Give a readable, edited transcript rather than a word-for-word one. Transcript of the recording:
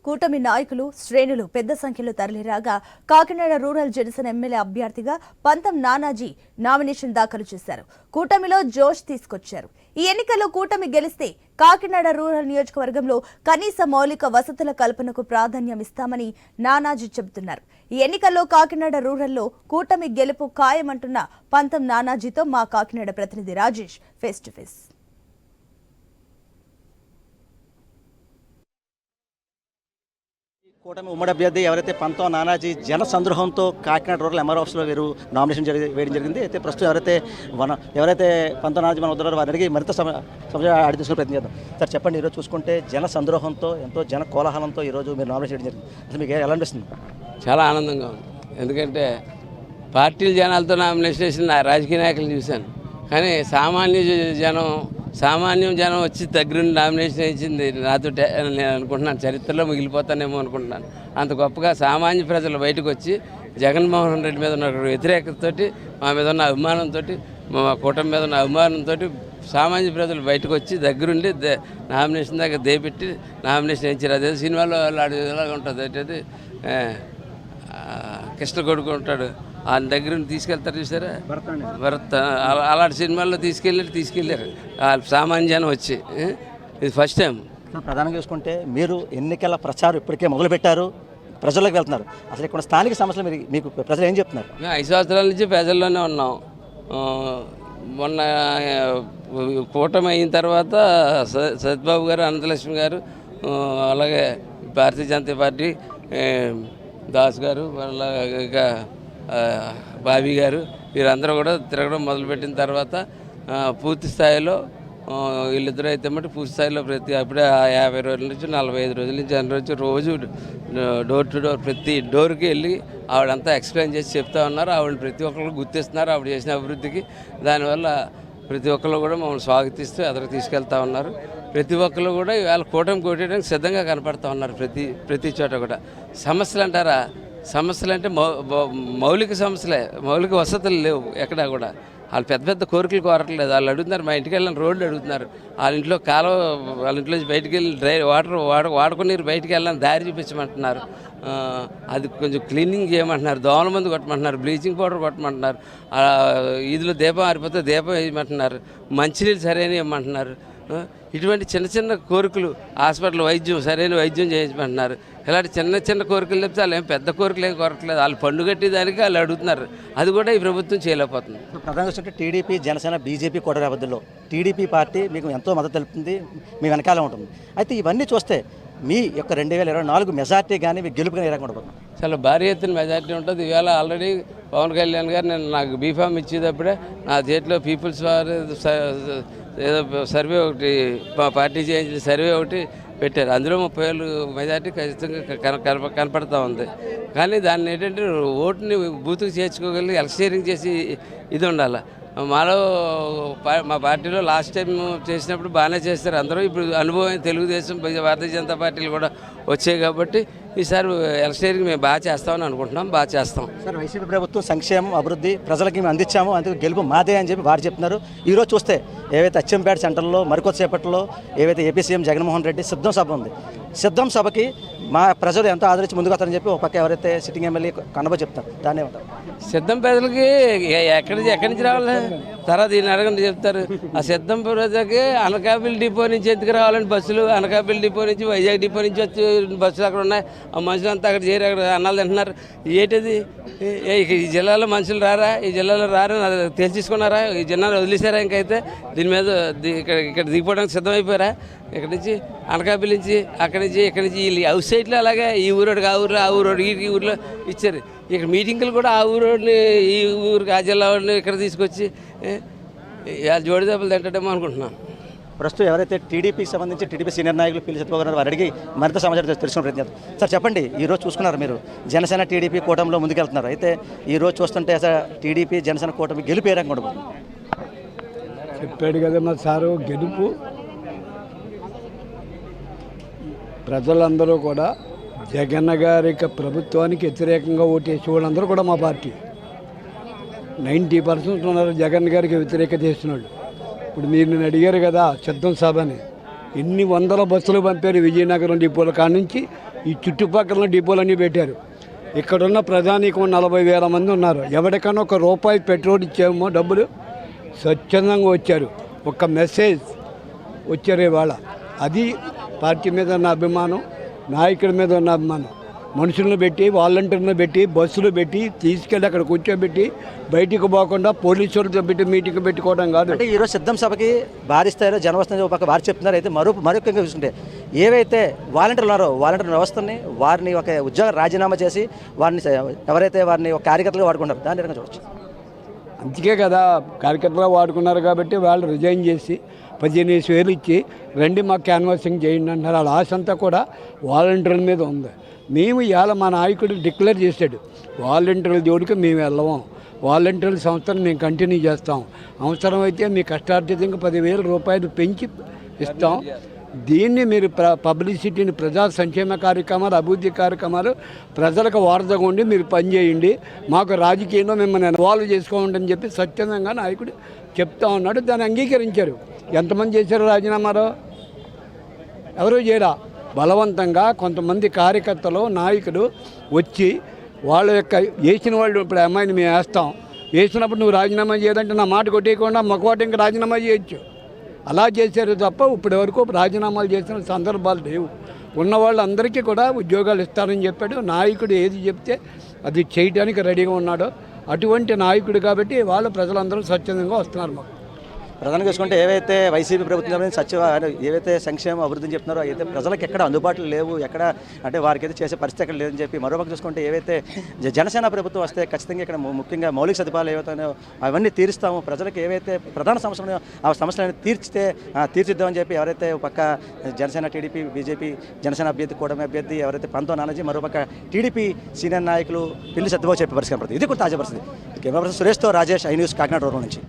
కూటమి నాయకులు శ్రేణులు పెద్ద సంఖ్యలో తరలిరాగా కాకినాడ రూరల్ జనసేన ఎమ్మెల్యే అభ్యర్థిగా పంతం నానాజీ నామినేషన్ దాఖలు చేశారు. కూటమిలో జోష్ తీసుకొచ్చారు. ఈ ఎన్నికల్లో కూటమి గెలిస్తే కాకినాడ రూరల్ నియోజకవర్గంలో కనీస మౌలిక వసతుల కల్పనకు ప్రాధాన్యం ఇస్తామని నానాజీ చెబుతున్నారు. ఈ ఎన్నికల్లో కాకినాడ రూరల్లో కూటమి గెలుపు ఖాయమంటున్న పంతం నానాజీతో మా కాకినాడ ప్రతినిధి రాజేష్ ఫేస్ టు ఫేస్. కూటమి ఉమ్మడి అభ్యర్థి ఎవరైతే పంతం నానాజీ జన సంద్రోహంతో కాకినాడ రూరల్ ఎంఆర్ ఆఫీస్లో నామినేషన్ వేయడం జరిగింది. అయితే ప్రస్తుతం ఎవరైతే పంతం నానాజీ మన వద్దరు వారిని అడిగి మరింత సమయం అడిగి తీసుకునే ప్రయత్నం చేద్దాం. సార్ చెప్పండి, ఈరోజు చూసుకుంటే జన సంద్రోహంతో ఎంతో జన కోలాహలంతో ఈరోజు మీరు నామినేషన్ చేయడం జరిగింది. అసలు మీకు ఎలా అనిపిస్తుంది? చాలా ఆనందంగా ఉంది. ఎందుకంటే పార్టీల జనాలతో నామినేషన్ చేసిన రాజకీయ నాయకులు చూశాను, కానీ సామాన్యం జనం వచ్చి దగ్గరుండి నామినేషన్ ఇచ్చింది నాతో నేను అనుకుంటున్నాను చరిత్రలో మిగిలిపోతానేమో అనుకుంటున్నాను. అంత గొప్పగా సామాన్య ప్రజలు బయటకు వచ్చి జగన్మోహన్ రెడ్డి మీద ఉన్న వ్యతిరేకతతోటి, మా మీద ఉన్న అభిమానంతో, మా కూటమి మీద ఉన్న అభిమానంతో సామాన్య ప్రజలు బయటకు వచ్చి దగ్గరుండి నామినేషన్ దాకా దేపెట్టి నామినేషన్ ఇచ్చారు. అదే సినిమాలో అలాగే ఉంటుంది. అంటే కృష్ణ కొడుకు ఉంటాడు, ఆయన దగ్గర తీసుకెళ్తారు చూసారా, భరత్ అలాంటి సినిమాల్లో తీసుకెళ్ళారు సామాన్య జనం వచ్చి. ఇది ఫస్ట్ టైం. ప్రధానంగా చూసుకుంటే మీరు ఎన్నికల ప్రచారం ఇప్పటికే మొదలుపెట్టారు, ప్రజల్లోకి వెళ్తున్నారు. అసలు ఇక్కడ స్థానిక సమస్యలు మీకు ప్రజలు ఏం చెప్తున్నారు? మేము 5 సంవత్సరాల నుంచి ప్రజల్లోనే ఉన్నాం. మొన్న కూటమి అయిన తర్వాత సత్యబాబు గారు, అనంతలక్ష్మి గారు, అలాగే భారతీయ జనతా పార్టీ దాస్ గారు, ఇక బాబీ గారు, వీరందరూ కూడా తిరగడం మొదలుపెట్టిన తర్వాత పూర్తి స్థాయిలో వీళ్ళిద్దరూ అయితే మట్టి పూర్తి స్థాయిలో అప్పుడే 50 రోజుల నుంచి 45 రోజుల నుంచి రోజు డోర్ టు డోర్ ప్రతి డోర్కి వెళ్ళి ఆవిడంతా ఎక్స్ప్లెయిన్ చేసి చెప్తా ఉన్నారు. ఆవిడ ప్రతి ఒక్కరు గుర్తిస్తున్నారు ఆవిడ చేసిన అభివృద్ధికి. దానివల్ల ప్రతి ఒక్కరు కూడా మమ్మల్ని స్వాగతిస్తూ ఎదురు తీసుకెళ్తా ఉన్నారు. ప్రతి ఒక్కరు కూడా ఇవాళ కూటమి కొట్టడానికి సిద్ధంగా కనపడతా ఉన్నారు. ప్రతి చోట కూడా సమస్యలు అంటారా, సమస్యలు అంటే మౌలిక సమస్యలే, మౌలిక వసతులు లేవు ఎక్కడా కూడా. వాళ్ళు పెద్ద పెద్ద కోరికలు కోరట్లేదు. వాళ్ళు అడుగుతున్నారు, మా ఇంటికి వెళ్ళిన రోడ్లు అడుగుతున్నారు, వాళ్ళ ఇంట్లో కాలువ, వాళ్ళ ఇంట్లో బయటికి వెళ్ళి వాడుకుని బయటికి వెళ్ళాలని దారి చూపించమంటున్నారు. అది కొంచెం క్లీనింగ్ చేయమంటున్నారు, దోమల మందు కొట్టమంటున్నారు, బ్లీచింగ్ పౌడర్ కొట్టమంటున్నారు, ఈదిలో దీపం ఆరిపోతే దీపం వేయమంటున్నారు, మంచినీళ్ళు సరైన ఇవ్వమంటున్నారు. ఇటువంటి చిన్న చిన్న కోరికలు, హాస్పిటల్ వైద్యం సరైన వైద్యం చేయించమంటున్నారు. ఇలాంటి చిన్న చిన్న కోరికలు చెప్తే వాళ్ళు ఏం పెద్ద కోరికలు ఏం కోరట్లేదు. వాళ్ళు పండు కట్టేదానికి వాళ్ళు అడుగుతున్నారు. అది కూడా ఈ ప్రభుత్వం చేయలేకపోతుంది. ప్రధానంగా చూస్తే టీడీపీ, జనసేన, బీజేపీ కూటమి అభ్యర్థుల్లో టీడీపీ పార్టీ మీకు ఎంతో మద్దతు తెలుపుతుంది, మీ వెనకాల ఉంటుంది. అయితే ఇవన్నీ చూస్తే మీ యొక్క 2024 మెజార్టీ కానీ మీ గెలుపు కానీ ఏ రకంగా ఉండబోతుంది? చాలా భారీ ఎత్తున మెజార్టీ ఉంటుంది. ఇవాళ ఆల్రెడీ పవన్ కళ్యాణ్ గారు నేను నాకు బీఫామ్ ఇచ్చేటప్పుడే నా చేతిలో పీపుల్స్ వారు ఏదో సర్వే ఒకటి, మా పార్టీ చేయించిన సర్వే ఒకటి పెట్టారు. అందులో 30,000 మెజార్టీ ఖచ్చితంగా కనపడతా ఉంది. కానీ దాన్ని ఏంటంటే ఓటుని బూత్కి చేర్చుకోగలిగి ఎలక్షనీరింగ్ చేసి ఇది ఉండాలి. మాలో మా పార్టీలో లాస్ట్ టైం చేసినప్పుడు బాగానే చేస్తారు అందరూ. ఇప్పుడు అనుభవం తెలుగుదేశం, భారతీయ జనతా పార్టీలు కూడా వచ్చాయి కాబట్టి ఈసారి ఎలక్షనీరింగ్ మేము బాగా చేస్తామని అనుకుంటున్నాం, బాగా చేస్తాం. సార్, వైసీపీ ప్రభుత్వం సంక్షేమం, అభివృద్ధి ప్రజలకి మేము అందించాము, అందుకు గెలుపు మాదే అని చెప్పి వారు చెప్తున్నారు. ఈరోజు చూస్తే ఏవైతే అచ్చంపేట సెంటర్లో మరికొద్దిసేపట్లో ఏవైతే ఏపీ సీఎం జగన్మోహన్ రెడ్డి సిద్ధం సభ ఉంది, సిద్ధం సభకి మా ప్రజలు ఎంతో ఆదరించి ముందుకు వస్తారని చెప్పి ఒక పక్క ఎవరైతే సిట్టింగ్ ఎమ్మెల్యే కన్నబో చెప్తారు, దాన్ని ఏమంటారు? సిద్ధం ప్రజలకి ఎక్కడి నుంచి రావాలి తర్వాత ఈయన అడగండి చెప్తారు. ఆ సిద్ధం ప్రజలకి అనకాపల్లి డిపో నుంచి ఎందుకు రావాలంటే బస్సులు, అనకాపల్లి డిపో నుంచి వైజాగ్ డిపో నుంచి వచ్చి బస్సులు అక్కడ ఉన్నాయి. ఆ మనుషులంతా అక్కడ చేరి అక్కడ అన్నాలు తింటున్నారు. ఏంటిది, ఈ జిల్లాలో మనుషులు రారా, ఈ జిల్లాలో రారా తెలిసేసుకున్నారా, ఈ జిల్లాలో వదిలేశారా? ఇంకైతే దీని మీద ఇక్కడ దిగిపోవడానికి సిద్ధమైపోయారా? ఇక్కడ నుంచి అనకాపల్లి నుంచి, అక్కడి నుంచి, ఇక్కడి నుంచి వీళ్ళు అవుట్ సైడ్లో అలాగే ఈ ఊరోడికి ఆ ఊరిలో, ఆ ఊరోడికి ఈ ఊరిలో ఇచ్చారు. ఇక్కడ మీటింగులు కూడా ఆ ఊరోడిని, ఈ ఊరికి ఆ జిల్లా వాడిని ఇక్కడ తీసుకొచ్చి జోడి దెబ్బలు తింటాడేమో అనుకుంటున్నాను. ప్రస్తుతం ఎవరైతే టీడీపీకి సంబంధించి టీడీపీ సీనియర్ నాయకులు పిల్లి సత్యబాబు వారు అడిగి మరింత సమాచారం తెలుసుకునే ప్రయత్నం. సార్ చెప్పండి, ఈరోజు చూసుకున్నారు మీరు జనసేన టీడీపీ కూటమిలో ముందుకెళ్తున్నారు. అయితే ఈరోజు చూస్తుంటే అసలు టీడీపీ జనసేన కూటమి గెలుపు ఏ రకంగా ఉండబోతుంది? చెప్పాడు కదా మా సారు, గెలుపు ప్రజలందరూ కూడా జగన్ గారి ప్రభుత్వానికి వ్యతిరేకంగా ఓటేసే వాళ్ళందరూ కూడా మా పార్టీ 90% ఉన్నారు జగన్ గారికి వ్యతిరేకత చేస్తున్నాడు. ఇప్పుడు మీరు నేను అడిగారు కదా సిద్ధం సభ అని, ఎన్ని వందల బస్సులు పంపారు విజయనగరం డిపోల కాడ నుంచి ఈ చుట్టుపక్కల డిపోలన్నీ పెట్టారు. ఇక్కడున్న ప్రజానీకం 40,000 మంది ఉన్నారు. ఎవరికైనా ₹1 పెట్రోల్ ఇచ్చామో డబ్బులు స్వచ్ఛందంగా వచ్చారు. ఒక మెసేజ్ వచ్చారు ఇవాళ. అది పార్టీ మీద ఉన్న అభిమానం, నాయకుడి మీద ఉన్న అభిమానం. మనుషులను పెట్టి, వాలంటీర్లను పెట్టి, బస్సులు పెట్టి తీసుకెళ్ళి అక్కడ కూర్చోబెట్టి బయటికి పోకుండా పోలీసులతో పెట్టి మీటింగ్ పెట్టుకోవడం కాదు. అంటే ఈరోజు సిద్ధం సభకి భారీ స్థాయిలో జనం వస్తుంది ఒక పక్క వారు చెప్తున్నారు. అయితే మరొకగా చూస్తుంటే ఏవైతే వాలంటీర్లు ఉన్నారో వాలంటీర్ వ్యవస్థని వారిని ఒక ఉద్యోగ రాజీనామా చేసి వారిని ఎవరైతే వారిని ఒక కార్యకర్తలుగా వాడుకుంటారు దాని విధంగా చూడవచ్చు. అందుకే కదా కార్యకర్తలు వాడుకున్నారు కాబట్టి వాళ్ళు రిజైన్ చేసి 15,000 ఇచ్చి రండి మాకు క్యాన్వాసింగ్ చేయండి అంటున్నారు. వాళ్ళ ఆశ అంతా కూడా వాలంటీర్ల మీద ఉంది. మేము ఇవాళ మా నాయకుడు డిక్లేర్ చేశాడు, వాలంటీర్ల జోడికి మేము వెళ్ళము, వాలంటీర్ల సంస్థను మేము కంటిన్యూ చేస్తాం, అవసరమైతే మీ కష్టార్జితంగా ₹10,000 పెంచి ఇస్తాం. దీన్ని మీరు పబ్లిసిటీని, ప్రజా సంక్షేమ కార్యక్రమాలు, అభివృద్ధి కార్యక్రమాలు ప్రజలకు వారధగా ఉండి మీరు పనిచేయండి, మాకు రాజకీయంలో మిమ్మల్ని ఇన్వాల్వ్ చేసుకోండి అని చెప్పి స్వచ్ఛందంగా నాయకుడు చెప్తా ఉన్నాడు. దాన్ని అంగీకరించారు. ఎంతమంది చేశారు రాజీనామాలో? ఎవరూ చేయరా. బలవంతంగా కొంతమంది కార్యకర్తలు, నాయకులు వచ్చి వాళ్ళ యొక్క వేసిన వాళ్ళు, ఇప్పుడు అమ్మాయిని మేము వేస్తాం, వేసినప్పుడు నువ్వు రాజీనామా చేయాలంటే నా మాట కొట్టేయకుండా మొక్కవాటి ఇంకా రాజీనామా చేయొచ్చు. అలా చేశారు తప్ప ఇప్పటి వరకు రాజీనామాలు చేసిన సందర్భాలు లేవు. ఉన్న వాళ్ళందరికీ కూడా ఉద్యోగాలు ఇస్తారని చెప్పాడు. నాయకుడు ఏది చెప్తే అది చేయడానికి రెడీగా ఉన్నాడు. అటువంటి నాయకుడు కాబట్టి వాళ్ళు ప్రజలందరూ స్వచ్ఛందంగా వస్తున్నారు. మాకు ప్రధానంగా చూసుకుంటే ఏవైతే వైసీపీ ప్రభుత్వం ఏవైతే సంక్షేమ అభివృద్ధిని చెప్తున్నారో అయితే ప్రజలకు ఎక్కడ అందుబాటులో లేవు, ఎక్కడ అంటే వారికి అయితే చేసే పరిస్థితి ఎక్కడ లేదని చెప్పి మరోపక్క చూసుకుంటే ఏవైతే జనసేన ప్రభుత్వం వస్తే ఖచ్చితంగా ఇక్కడ ముఖ్యంగా మౌలిక సదుపాయాలు ఏవైతే అవన్నీ తీరుస్తాము, ప్రజలకు ఏవైతే ప్రధాన సమస్యలు ఆ సమస్యలను తీర్చిద్దామని చెప్పి ఎవరైతే పక్క జనసేన, టీడీపీ, బీజేపీ, జనసేన అభ్యర్థి, కూటమి అభ్యర్థి ఎవరైతే పంతో నానాజీ, మరోపక్క టీడీపీ సీనియర్ నాయకులు పిల్లి సత్యబాబు చెప్పే పరిస్థితి. ఇది కూడా తాజా పరిస్థితి. కెమెరా పర్సన్ సురేష్తో Rajesh, I News, Kakinada rural నుంచి.